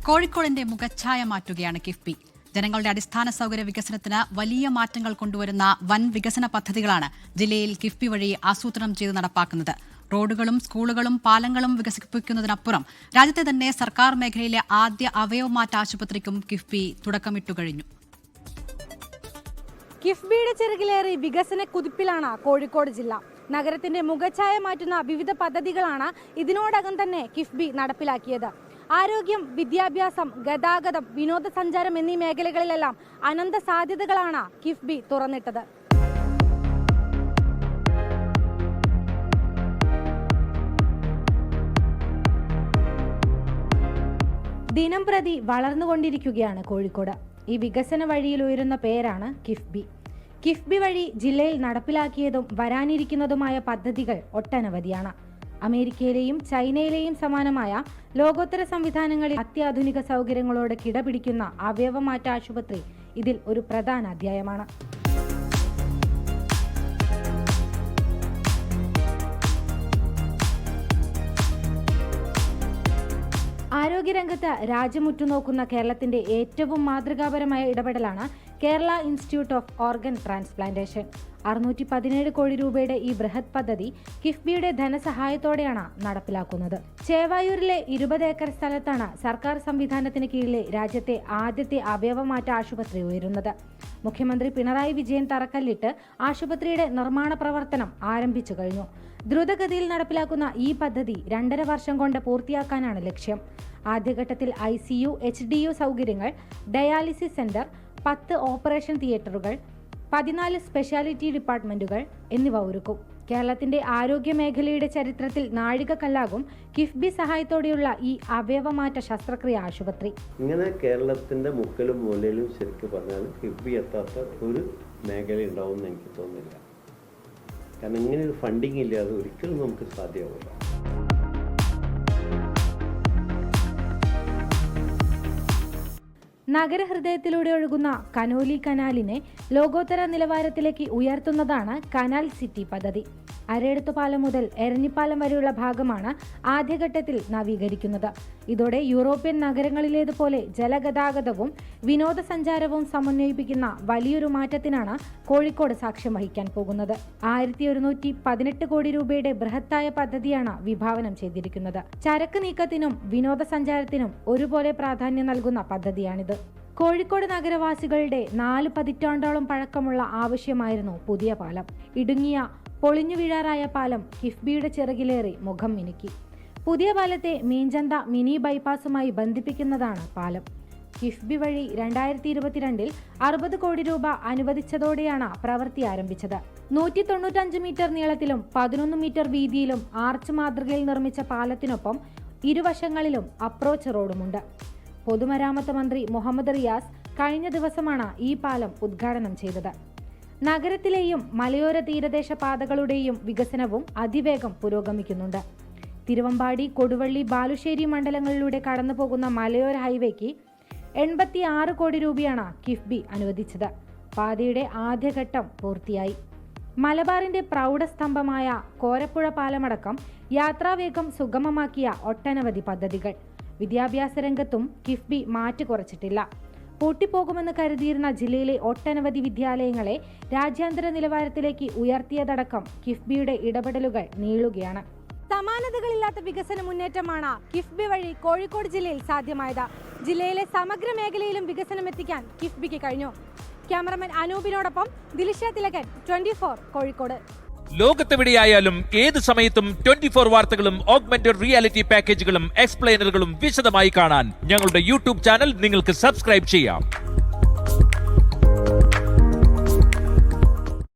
കോഴിക്കോടിന്റെ മുഖച്ഛായ മാറ്റുകയാണ് കിഫ്ബി. ജനങ്ങളുടെ അടിസ്ഥാന സൗകര്യ വികസനത്തിന് വലിയ മാറ്റങ്ങൾ കൊണ്ടുവരുന്ന വൻ വികസന പദ്ധതികളാണ് ജില്ലയിൽ കിഫ്ബി വഴി ആസൂത്രണം ചെയ്ത് നടപ്പാക്കുന്നത്. റോഡുകളും സ്കൂളുകളും പാലങ്ങളും വികസിപ്പിക്കുന്നതിനപ്പുറം രാജ്യത്തെ തന്നെ സർക്കാർ മേഖലയിലെ ആദ്യ അവയവമാറ്റ ആശുപത്രിക്കും കിഫ്ബി തുടക്കമിട്ടു കഴിഞ്ഞു. കിഫ്ബിയുടെ ചിറകിലേറി വികസന കുതിപ്പിലാണ് കോഴിക്കോട് ജില്ല. നഗരത്തിന്റെ മുഖച്ഛായ മാറ്റുന്ന വിവിധ പദ്ധതികളാണ് ഇതിനോടകം തന്നെ കിഫ്ബി നടപ്പിലാക്കിയത്. ആരോഗ്യം, വിദ്യാഭ്യാസം, ഗതാഗതം, വിനോദസഞ്ചാരം എന്നീ മേഖലകളിലെല്ലാം അനന്ത സാധ്യതകളാണ് കിഫ്ബി തുറന്നിട്ടത്. ദിനം പ്രതി വളർന്നുകൊണ്ടിരിക്കുകയാണ് കോഴിക്കോട്. ഈ വികസന വഴിയിൽ ഉയരുന്ന പേരാണ് കിഫ്ബി. കിഫ്ബി വഴി ജില്ലയിൽ നടപ്പിലാക്കിയതും വരാനിരിക്കുന്നതുമായ പദ്ധതികൾ ഒട്ടനവധിയാണ്. അമേരിക്കയിലെയും ചൈനയിലെയും സമാനമായ ലോകോത്തര സംവിധാനങ്ങളിൽ അത്യാധുനിക സൗകര്യങ്ങളോട് കിടപിടിക്കുന്ന അവയവമാറ്റ ആശുപത്രി ഇതിൽ ഒരു പ്രധാന അധ്യായമാണ്. ആരോഗ്യരംഗത്ത് രാജ്യമുറ്റുനോക്കുന്ന കേരളത്തിന്റെ ഏറ്റവും മാതൃകാപരമായ ഇടപെടലാണ് Kerala institute of organ transplantation. 617 കോടി രൂപയുടെ ഈ ബൃഹത് പദ്ധതി കിഫ്ബിയുടെ ധനസഹായത്തോടെയാണ് നടപ്പിലാക്കുന്നത്. ചേവായൂരിലെ 20 ഏക്കർ സ്ഥലത്താണ് സർക്കാർ സംവിധാനത്തിന് കീഴിലെ രാജ്യത്തെ ആദ്യത്തെ അവയവമാറ്റ ആശുപത്രി ഉയരുന്നത്. മുഖ്യമന്ത്രി പിണറായി വിജയൻ തറക്കല്ലിട്ട് ആശുപത്രിയുടെ നിർമ്മാണ പ്രവർത്തനം ആരംഭിച്ചു കഴിഞ്ഞു. ദ്രുതഗതിയിൽ നടപ്പിലാക്കുന്ന ഈ പദ്ധതി 2.5 വർഷം കൊണ്ട് പൂർത്തിയാക്കാനാണ് ലക്ഷ്യം. ആദ്യഘട്ടത്തിൽ ICU, HDU സൗകര്യങ്ങൾ, ഡയാലിസിസ് സെന്റർ, 10 ഓപ്പറേഷൻ തിയേറ്ററുകൾ, 14 സ്പെഷ്യാലിറ്റി ഡിപ്പാർട്ട്മെന്റുകൾ എന്നിവ ഒരുക്കും. കേരളത്തിന്റെ ആരോഗ്യ മേഖലയുടെ ചരിത്രത്തിൽ നാഴികക്കല്ലാകും കിഫ്ബി സഹായത്തോടെയുള്ള ഈ അവയവമാറ്റ ശസ്ത്രക്രിയ ആശുപത്രി. ഇങ്ങനെ കേരളത്തിന്റെ മുക്കിലും മൂലയിലും ശരിക്കും പറഞ്ഞാൽ കിഫ്ബി എത്താത്ത ഒരു മേഖല ഉണ്ടാവുമെന്ന് എനിക്ക് തോന്നുന്നില്ല. കാരണം ഇങ്ങനെ ഒരു ഫണ്ടിങ് ഇല്ലാതെ ഒരിക്കലും നമുക്ക് സാധ്യമാവില്ല. നഗരഹൃദയത്തിലൂടെ ഒഴുകുന്ന കനോലി കനാലിനെ ലോകോത്തര നിലവാരത്തിലേക്ക് ഉയർത്തുന്നതാണ് കനാൽ സിറ്റി പദ്ധതി. അരയെടുത്തുപാലം മുതൽ എരഞ്ഞിപ്പാലം വരെയുള്ള ഭാഗമാണ് ആദ്യഘട്ടത്തിൽ നവീകരിക്കുന്നത്. ഇതോടെ യൂറോപ്യൻ നഗരങ്ങളിലേതുപോലെ ജലഗതാഗതവും വിനോദസഞ്ചാരവും സമന്വയിപ്പിക്കുന്ന വലിയൊരു മാറ്റത്തിനാണ് കോഴിക്കോട് സാക്ഷ്യം വഹിക്കാൻ പോകുന്നത്. 1118 കോടി രൂപയുടെ ബൃഹത്തായ പദ്ധതിയാണ് വിഭാവനം ചെയ്തിരിക്കുന്നത്. ചരക്ക് നീക്കത്തിനും വിനോദസഞ്ചാരത്തിനും ഒരുപോലെ പ്രാധാന്യം നൽകുന്ന പദ്ധതിയാണിത്. കോഴിക്കോട് നഗരവാസികളുടെ 4 പതിറ്റാണ്ടോളം പഴക്കമുള്ള ആവശ്യമായിരുന്നു പുതിയ പാലം. ഇടുങ്ങിയ പൊളിഞ്ഞു വീഴാറായ പാലം കിഫ്ബിയുടെ ചിറകിലേറി മുഖം മിനുക്കി. പുതിയ പാലത്തെ മീഞ്ചന്ത മിനി ബൈപ്പാസുമായി ബന്ധിപ്പിക്കുന്നതാണ് പാലം. കിഫ്ബി വഴി 2022 60 കോടി രൂപ അനുവദിച്ചതോടെയാണ് പ്രവൃത്തി ആരംഭിച്ചത്. 195 മീറ്റർ നീളത്തിലും 11 മീറ്റർ വീതിയിലും ആർച്ച് മാതൃകയിൽ നിർമ്മിച്ച പാലത്തിനൊപ്പം ഇരുവശങ്ങളിലും അപ്രോച്ച് റോഡുമുണ്ട്. പൊതുമരാമത്ത് മന്ത്രി മുഹമ്മദ് റിയാസ് കഴിഞ്ഞ ദിവസമാണ് ഈ പാലം ഉദ്ഘാടനം ചെയ്തത്. നഗരത്തിലെയും മലയോര തീരദേശ പാതകളുടെയും വികസനവും അതിവേഗം പുരോഗമിക്കുന്നുണ്ട്. തിരുവമ്പാടി, കൊടുവള്ളി, ബാലുശ്ശേരി മണ്ഡലങ്ങളിലൂടെ കടന്നുപോകുന്ന മലയോര ഹൈവേക്ക് 86 കോടി രൂപയാണ് കിഫ്ബി അനുവദിച്ചത്. പാതയുടെ ആദ്യഘട്ടം പൂർത്തിയായി. മലബാറിന്റെ പ്രൗഢസ്തംഭമായ കോരപ്പുഴ പാലമടക്കം യാത്രാവേഗം സുഗമമാക്കിയ ഒട്ടനവധി പദ്ധതികൾ. വിദ്യാഭ്യാസ രംഗത്തും കിഫ്ബി മാറ്റി കുറച്ചിട്ടില്ല. പൂട്ടിപ്പോകുമെന്ന് കരുതിയിരുന്ന ജില്ലയിലെ ഒട്ടനവധി വിദ്യാലയങ്ങളെ രാജ്യാന്തര നിലവാരത്തിലേക്ക് ഉയർത്തിയതടക്കം കിഫ്ബിയുടെ ഇടപെടലുകൾ നീളുകയാണ്. സമാനതകളില്ലാത്ത വികസന മുന്നേറ്റമാണ് കിഫ്ബി വഴി കോഴിക്കോട് ജില്ലയിൽ സാധ്യമായത്. ജില്ലയിലെ സമഗ്ര മേഖലയിലും വികസനം എത്തിക്കാൻ കിഫ്ബിക്ക് കഴിഞ്ഞു. ക്യാമറമാൻ അനൂപിനോടൊപ്പം ദിലിഷ തിലകൻ, 24 കോഴിക്കോട്. ലോകത്തെവിടെയായാലും ഏത് സമയത്തും 24 വാർത്തകളും ഓഗ്മെന്റഡ് റിയാലിറ്റി പാക്കേജുകളും എക്സ്പ്ലെയിനറുകളും വിശദമായി കാണാൻ ഞങ്ങളുടെ യൂട്യൂബ് ചാനൽ നിങ്ങൾക്ക് സബ്സ്ക്രൈബ് ചെയ്യാം.